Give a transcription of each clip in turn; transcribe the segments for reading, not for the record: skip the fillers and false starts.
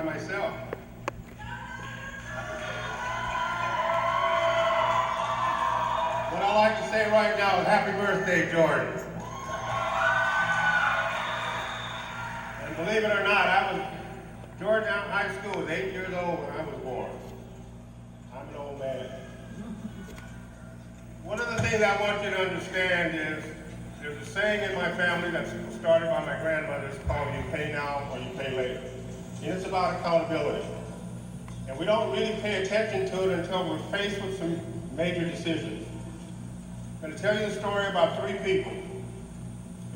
myself. What I like to say right now is happy birthday, Jordan. And believe it or not, Jordan out in high school was 8 years old when I was born. I'm an old man. One of the things I want you to understand is there's a saying in my family that's started by my grandmother. It's called you pay now or you pay later. And it's about accountability. And we don't really pay attention to it until we're faced with some major decisions. I'm going to tell you the story about three people.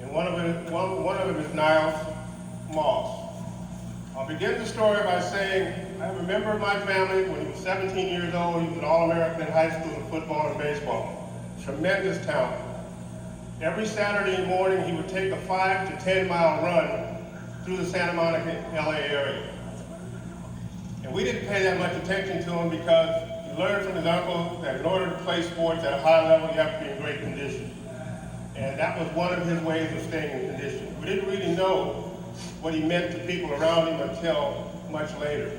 And one of them is Niles Moss. I'll begin the story by saying I have a member of my family when he was 17 years old. He was an All-American in high school in football and baseball. Tremendous talent. Every Saturday morning he would take a 5 to 10 mile run through the Santa Monica, LA area. And we didn't pay that much attention to him because he learned from his uncle that in order to play sports at a high level you have to be in great condition. And that was one of his ways of staying in condition. We didn't really know what he meant to people around him until much later.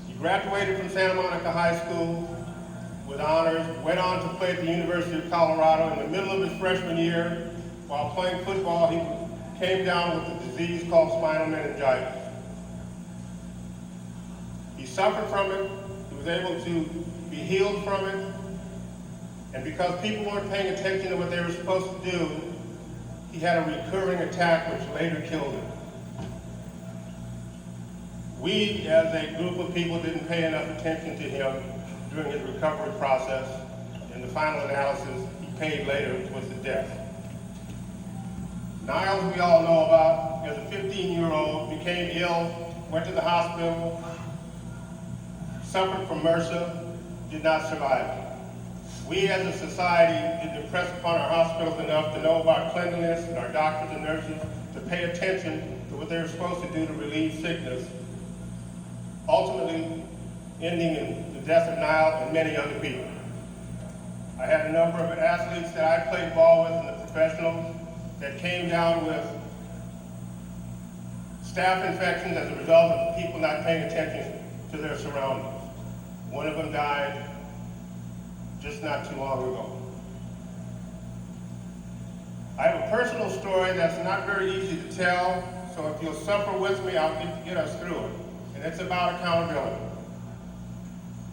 He graduated from Santa Monica High School with honors, went on to play at the University of Colorado. In the middle of his freshman year, while playing football, he came down with a disease called spinal meningitis. He suffered from it, he was able to be healed from it, and because people weren't paying attention to what they were supposed to do, he had a recurring attack which later killed him. We, as a group of people, didn't pay enough attention to him during his recovery process. In the final analysis, he paid later with the death. Niles, we all know about, as a 15-year-old, became ill, went to the hospital, suffered from MRSA, did not survive it. We as a society didn't impress upon our hospitals enough to know about cleanliness and our doctors and nurses to pay attention to what they were supposed to do to relieve sickness, ultimately ending in the death of Niles and many other people. I had a number of athletes that I played ball with in the professionals that came down with staph infections as a result of people not paying attention to their surroundings. One of them died just not too long ago. I have a personal story that's not very easy to tell, so if you'll suffer with me, I'll get us through it. And it's about accountability.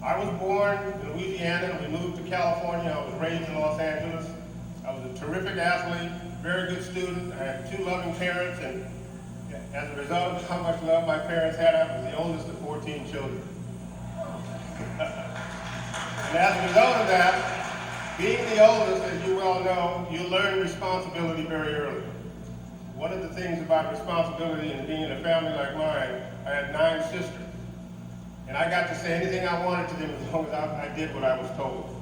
I was born in Louisiana and we moved to California. I was raised in Los Angeles. I was a terrific athlete, very good student. I had two loving parents, and as a result of how much love my parents had, I was the oldest of 14 children. And as a result of that, being the oldest, as you well know, you learn responsibility very early. One of the things about responsibility and being in a family like mine, I had 9 sisters. And I got to say anything I wanted to them as long as I did what I was told.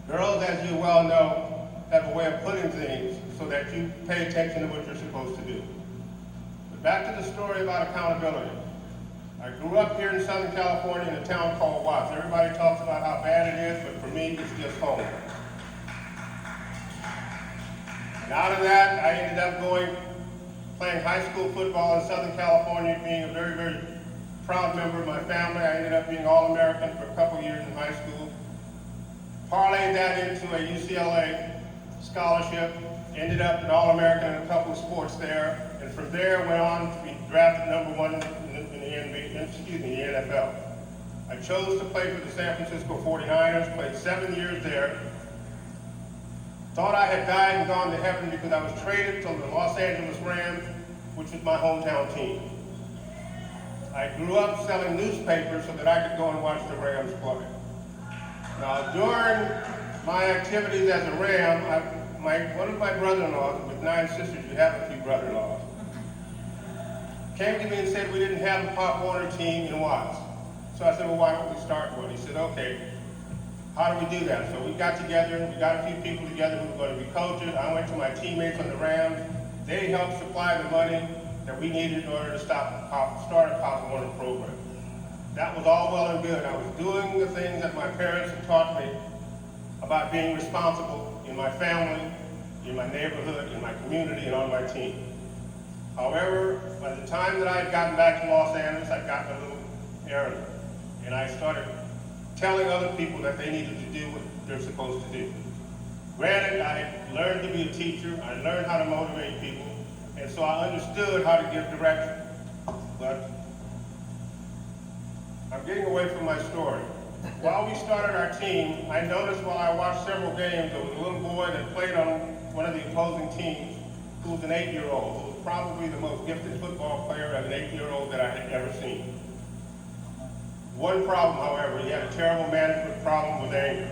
Girls, as you well know, have a way of putting things so that you pay attention to what you're supposed to do. But back to the story about accountability. I grew up here in Southern California in a town called Watts. Everybody talks about how bad it is, but for me, it's just home. And out of that, I ended up playing high school football in Southern California, being a very, very proud member of my family. I ended up being All-American for a couple of years in high school. Parlayed that into a UCLA scholarship, ended up an All-American in a couple of sports there, and from there went on to be drafted #1 in the NFL. I chose to play for the San Francisco 49ers, played 7 years there. Thought I had died and gone to heaven because I was traded to the Los Angeles Rams, which was my hometown team. I grew up selling newspapers so that I could go and watch the Rams play. Now, during my activities as a Ram, one of my brother-in-laws, with 9 sisters, you have a few brother-in-laws, came to me and said we didn't have a Pop Warner team in Watts. So I said, well, why don't we start one? He said, okay, how do we do that? So we got together, we got a few people together who were going to be coaches. I went to my teammates on the Rams. They helped supply the money that we needed in order to start a Pop Warner program. That was all well and good. I was doing the things that my parents had taught me about being responsible in my family, in my neighborhood, in my community, and on my team. However, by the time that I had gotten back to Los Angeles, I'd gotten a little arrogant. And I started telling other people that they needed to do what they're supposed to do. Granted, I had learned to be a teacher, I learned how to motivate people, and so I understood how to give direction. But I'm getting away from my story. While we started our team, I noticed while I watched several games, there was a little boy that played on one of the opposing teams who was an 8-year-old, who was probably the most gifted football player as an 8-year-old that I had ever seen. One problem, however, he had a terrible management problem with anger.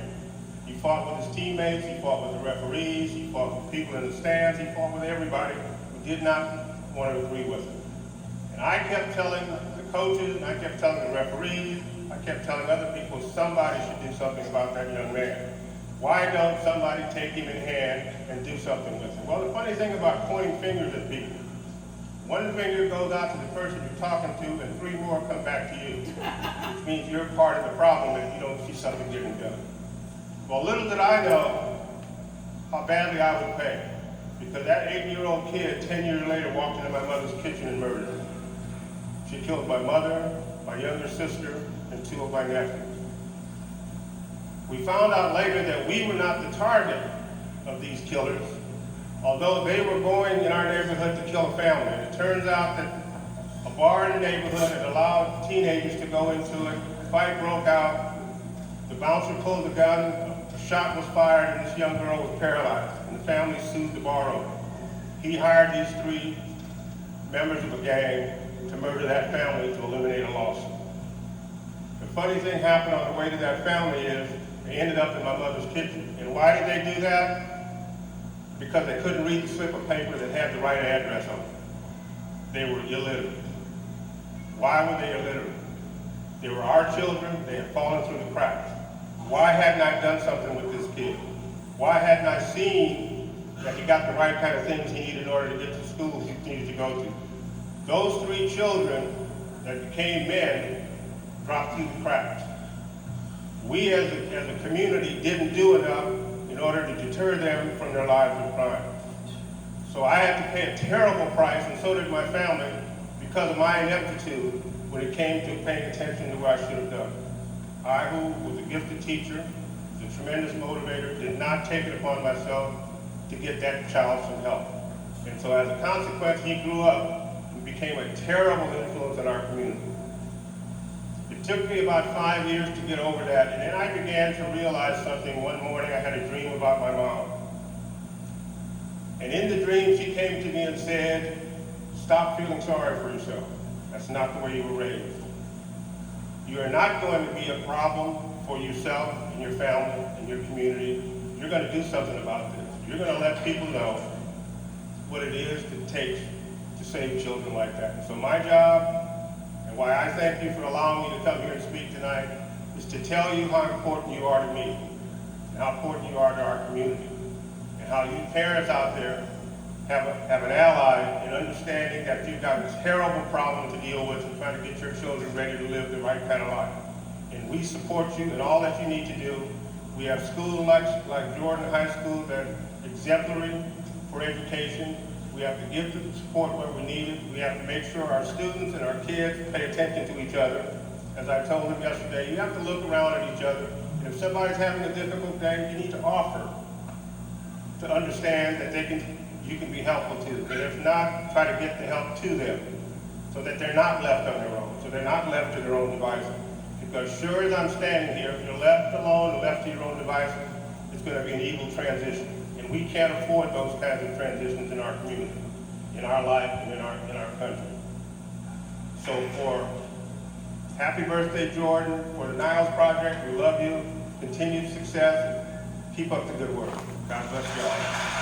He fought with his teammates, he fought with the referees, he fought with people in the stands, he fought with everybody who did not want to agree with him. And I kept telling the coaches, and I kept telling the referees, I kept telling other people, somebody should do something about that young man. Why don't somebody take him in hand and do something with him? Well, the funny thing about pointing fingers at people, one finger goes out to the person you're talking to, and 3 more come back to you, which means you're part of the problem if you don't see something getting done. Well, little did I know how badly I would pay, because that 8-year-old kid, 10 years later, walked into my mother's kitchen and murdered her. She killed my mother, my younger sister, and 2 of my nephews. We found out later that we were not the target of these killers, although they were going in our neighborhood to kill a family. And it turns out that a bar in the neighborhood had allowed teenagers to go into it. A fight broke out. The bouncer pulled the gun, a shot was fired, and this young girl was paralyzed. And the family sued the bar owner. He hired these 3 members of a gang to murder that family to eliminate a lawsuit. The funny thing happened on the way to that family is they ended up in my mother's kitchen. And why did they do that? Because they couldn't read the slip of paper that had the right address on it. They were illiterate. Why were they illiterate? They were our children, they had fallen through the cracks. Why hadn't I done something with this kid? Why hadn't I seen that he got the right kind of things he needed in order to get to school he needed to go to? Those 3 children that became men dropped through the cracks. We as a community didn't do enough in order to deter them from their lives of crime. So I had to pay a terrible price, and so did my family, because of my ineptitude when it came to paying attention to what I should have done. I, who was a gifted teacher, was a tremendous motivator, did not take it upon myself to get that child some help. And so as a consequence, he grew up and became a terrible influence in our community. It took me about 5 years to get over that, and then I began to realize something. One morning I had a dream about my mom. And in the dream she came to me and said, stop feeling sorry for yourself. That's not the way you were raised. You are not going to be a problem for yourself and your family and your community. You're going to do something about this. You're going to let people know what it is it takes to save children like that. And so my job, and why I thank you for allowing me to come here and speak tonight, is to tell you how important you are to me, and how important you are to our community, and how you parents out there have an ally in understanding that you've got this terrible problem to deal with and trying to get your children ready to live the right kind of life. And we support you in all that you need to do. We have schools like Jordan High School that are exemplary for education. We have to give the support where we need it. We have to make sure our students and our kids pay attention to each other. As I told them yesterday, you have to look around at each other. And if somebody's having a difficult day, you need to offer to understand that you can be helpful to them. But if not, try to get the help to them so that they're not left on their own, so they're not left to their own devices. Because sure as I'm standing here, if you're left alone and left to your own devices, it's going to be an evil transition. And we can't afford those kinds of transitions in our community, in our life, and in our country. So for happy birthday, Jordan, for the Niles Project, we love you. Continued success. Keep up the good work. God bless you all.